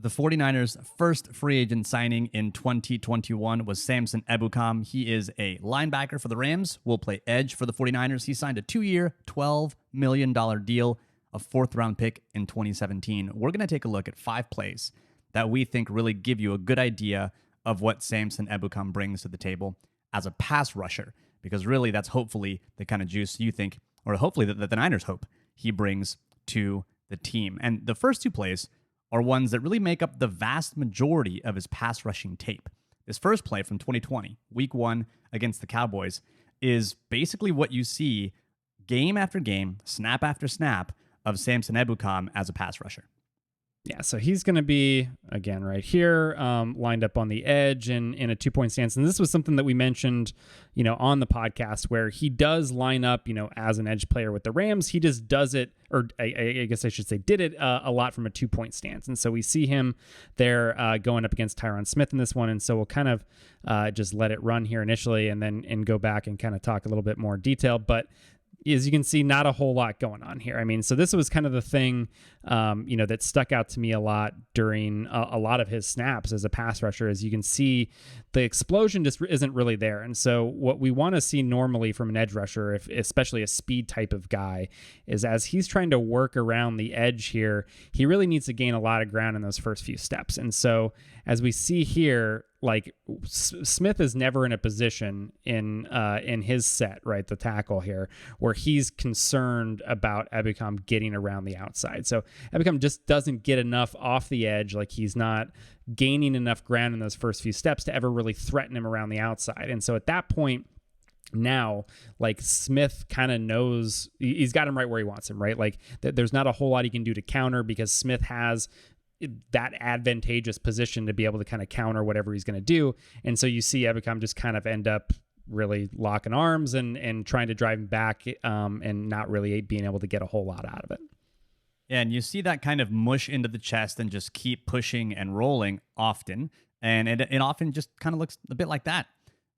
The 49ers' first free agent signing in 2021 was Samson Ebukam. He is a linebacker for the Rams, will play edge for the 49ers. He signed a 2-year, $12 million deal, a fourth-round pick in 2017. We're going to take a look at 5 plays that we think really give you a good idea of what Samson Ebukam brings to the table as a pass rusher, because really that's hopefully the kind of juice you think, or hopefully that the Niners hope he brings to the team. And the first 2 plays are ones that really make up the vast majority of his pass rushing tape. This first play from 2020, week 1 against the Cowboys, is basically what you see game after game, snap after snap, of Samson Ebukam as a pass rusher. Yeah, so he's going to be, again, right here, lined up on the edge and in a 2-point stance. And this was something that we mentioned, on the podcast, where he does line up, as an edge player with the Rams. He just does it, or I guess I should say did it a lot from a 2-point stance. And so we see him there going up against Tyron Smith in this one. And so we'll kind of just let it run here initially and go back and kind of talk a little bit more detail. But as you can see, not a whole lot going on here. I mean, so this was kind of the thing, that stuck out to me a lot during a lot of his snaps as a pass rusher. As you can see, the explosion just isn't really there. And so what we want to see normally from an edge rusher, especially a speed type of guy, is as he's trying to work around the edge here, he really needs to gain a lot of ground in those first few steps. And so as we see here, like Smith is never in a position in his set, right, the tackle here, where he's concerned about Ebukam getting around the outside. So Ebukam just doesn't get enough off the edge, like he's not gaining enough ground in those first few steps to ever really threaten him around the outside. And so at that point, now, like, Smith kind of knows he's got him right where he wants him, right? Like there's not a whole lot he can do to counter, because Smith has that advantageous position to be able to kind of counter whatever he's going to do. And so you see Ebukam just kind of end up really locking arms and trying to drive him back and not really being able to get a whole lot out of it. Yeah, and you see that kind of mush into the chest and just keep pushing and rolling often. And it often just kind of looks a bit like that.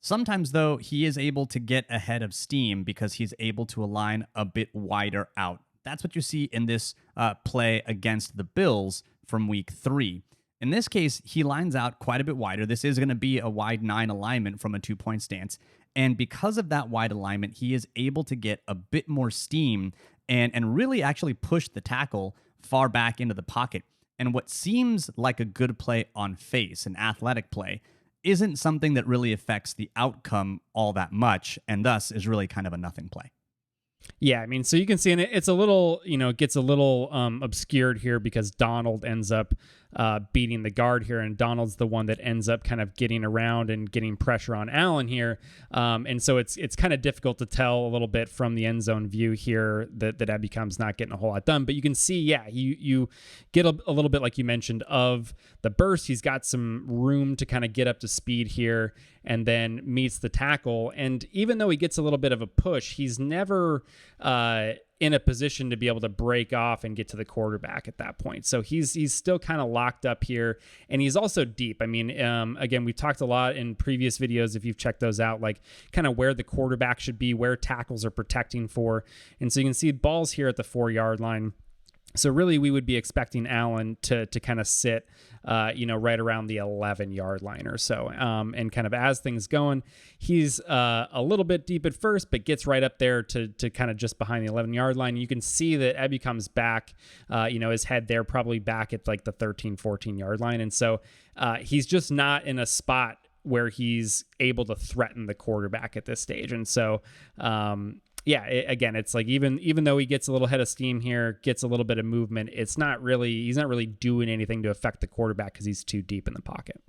Sometimes, though, he is able to get ahead of steam because he's able to align a bit wider out. That's what you see in this play against the Bills from week 3. In this case, he lines out quite a bit wider. This is going to be a wide 9 alignment from a 2-point stance. And because of that wide alignment, he is able to get a bit more steam and really actually push the tackle far back into the pocket. And what seems like a good play on face, an athletic play, isn't something that really affects the outcome all that much, and thus is really kind of a nothing play. Yeah, I mean, so you can see, and it's a little, it gets a little obscured here because Donald ends up beating the guard here, and Donald's the one that ends up kind of getting around and getting pressure on Allen here. And so it's kind of difficult to tell a little bit from the end zone view here that Ebukam's not getting a whole lot done. But you can see, yeah, you get a little bit, like you mentioned, of the burst. He's got some room to kind of get up to speed here and then meets the tackle. And even though he gets a little bit of a push, he's never in a position to be able to break off and get to the quarterback at that point. So he's still kind of locked up here, and he's also deep. I mean, again, we talked a lot in previous videos, if you've checked those out, like kind of where the quarterback should be, where tackles are protecting for. And so you can see balls here at the 4-yard line. So really, we would be expecting Allen to kind of sit, right around the 11-yard line or so. And kind of as things going, he's a little bit deep at first, but gets right up there to kind of just behind the 11-yard line. You can see that Ebukam's back, his head there, probably back at like the 13, 14-yard line. And so he's just not in a spot where he's able to threaten the quarterback at this stage. And so, again, it's like even though he gets a little head of steam here, gets a little bit of movement, he's not really doing anything to affect the quarterback because he's too deep in the pocket.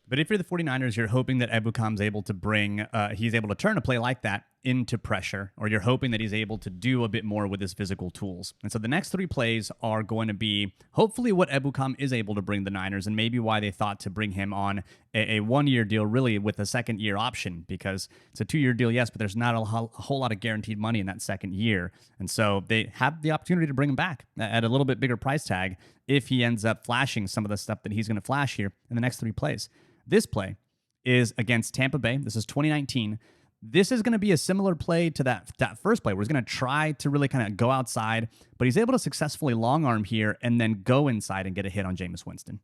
But if you're the 49ers, you're hoping that Ebukam's able to he's able to turn a play like that into pressure, or you're hoping that he's able to do a bit more with his physical tools. And so the next 3 plays are going to be hopefully what Ebukam is able to bring the Niners, and maybe why they thought to bring him on a 1-year deal, really with a second-year option, because it's a 2-year deal, yes, but there's not a whole lot of guaranteed money in that second year. And so they have the opportunity to bring him back at a little bit bigger price tag if he ends up flashing some of the stuff that he's going to flash here in the next 3 plays. This play is against Tampa Bay. This is 2019. This is going to be a similar play to that first play where he's going to try to really kind of go outside, but he's able to successfully long arm here and then go inside and get a hit on Jameis Winston.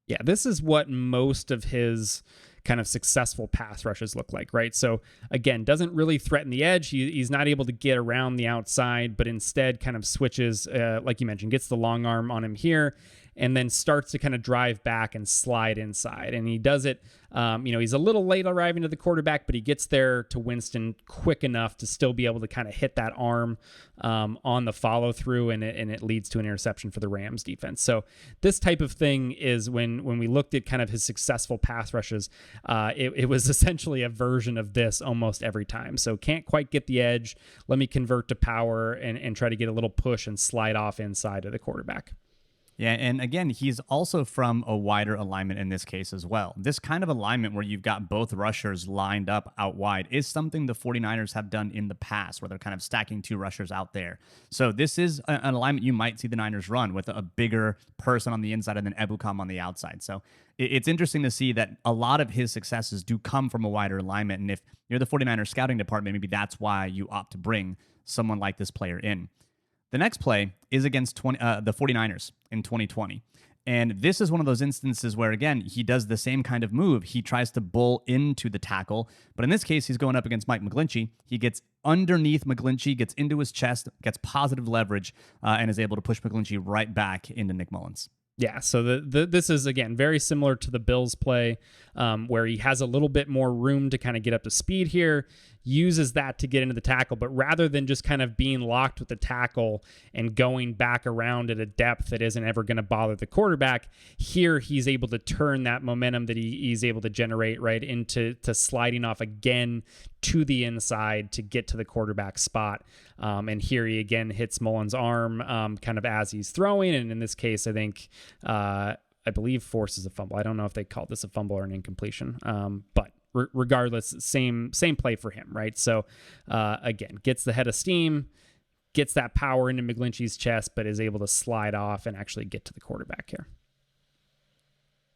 Yeah, this is what most of his kind of successful pass rushes look like, right? So again, doesn't really threaten the edge. He's not able to get around the outside, but instead kind of switches, like you mentioned, gets the long arm on him here, and then starts to kind of drive back and slide inside. And he does it, he's a little late arriving to the quarterback, but he gets there to Winston quick enough to still be able to kind of hit that arm on the follow through, and it leads to an interception for the Rams defense. So this type of thing is when we looked at kind of his successful pass rushes, it was essentially a version of this almost every time. So can't quite get the edge. Let me convert to power and try to get a little push and slide off inside of the quarterback. Yeah, and again, he's also from a wider alignment in this case as well. This kind of alignment where you've got both rushers lined up out wide is something the 49ers have done in the past, where they're kind of stacking two rushers out there. So this is an alignment you might see the Niners run with a bigger person on the inside and then Ebukam on the outside. So it's interesting to see that a lot of his successes do come from a wider alignment. And if you're the 49ers scouting department, maybe that's why you opt to bring someone like this player in. The next play is against the 49ers in 2020. And this is one of those instances where, again, he does the same kind of move. He tries to bull into the tackle. But in this case, he's going up against Mike McGlinchey. He gets underneath McGlinchey, gets into his chest, gets positive leverage, and is able to push McGlinchey right back into Nick Mullins. Yeah, so this is, again, very similar to the Bills play, where he has a little bit more room to kind of get up to speed here, uses that to get into the tackle, but rather than just kind of being locked with the tackle and going back around at a depth that isn't ever going to bother the quarterback, here he's able to turn that momentum that he's able to generate right into sliding off again to the inside to get to the quarterback spot. And here he again hits Mullins' arm kind of as he's throwing, and in this case, I think I believe forces a fumble. I don't know if they called this a fumble or an incompletion, but regardless, same play for him, right? So again, gets the head of steam, gets that power into McGlinchey's chest, but is able to slide off and actually get to the quarterback here.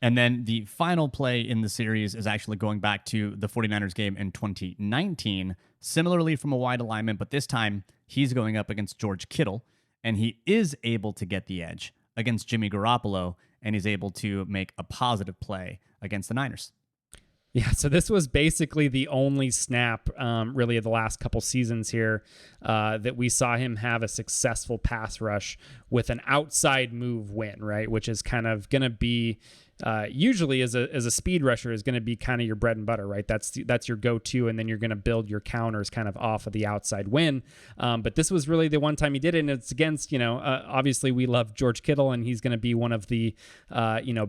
And then the final play in the series is actually going back to the 49ers game in 2019, similarly from a wide alignment, but this time he's going up against George Kittle, and he is able to get the edge against Jimmy Garoppolo, and he's able to make a positive play against the Niners. Yeah, so this was basically the only snap really of the last couple seasons here that we saw him have a successful pass rush with an outside move win, right? Which is kind of going to be usually as a speed rusher is going to be kind of your bread and butter, right? That's your go-to, and then you're going to build your counters kind of off of the outside win. But this was really the one time he did it, and it's against, obviously we love George Kittle, and he's going to be one of the,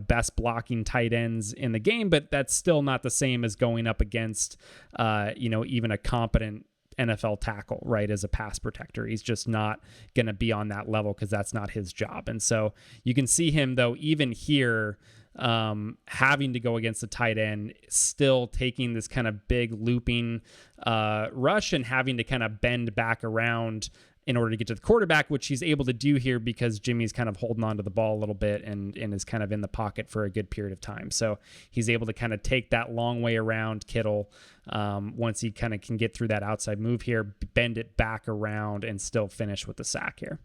best blocking tight ends in the game, but that's still not the same as going up against, even a competent NFL tackle, right, as a pass protector. He's just not going to be on that level because that's not his job. And so you can see him, though, even here, having to go against the tight end, still taking this kind of big looping rush and having to kind of bend back around in order to get to the quarterback, which he's able to do here because Jimmy's kind of holding on to the ball a little bit and is kind of in the pocket for a good period of time. So he's able to kind of take that long way around Kittle once he kind of can get through that outside move here, bend it back around, and still finish with the sack here.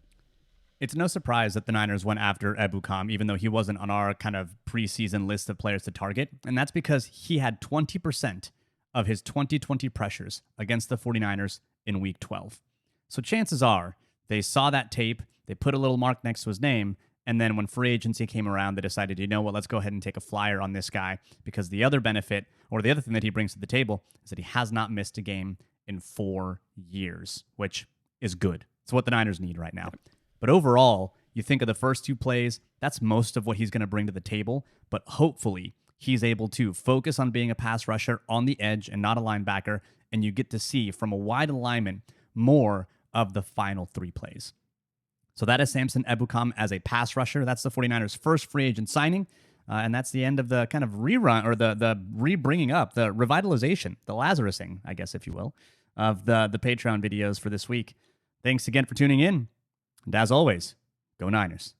It's no surprise that the Niners went after Ebukam, even though he wasn't on our kind of preseason list of players to target. And that's because he had 20% of his 2020 pressures against the 49ers in Week 12. So chances are they saw that tape, they put a little mark next to his name, and then when free agency came around, they decided, you know what, let's go ahead and take a flyer on this guy, because the other benefit, or the other thing that he brings to the table, is that he has not missed a game in 4 years, which is good. It's what the Niners need right now. But overall, you think of the first two plays, that's most of what he's going to bring to the table, but hopefully he's able to focus on being a pass rusher on the edge and not a linebacker, and you get to see from a wide alignment more of the final 3 plays. So that is Samson Ebukam as a pass rusher. That's the 49ers' first free agent signing, and that's the end of the kind of rerun, or the re-bringing up, the revitalization, the Lazarusing, I guess, if you will, of the Patreon videos for this week. Thanks again for tuning in, and as always, go Niners.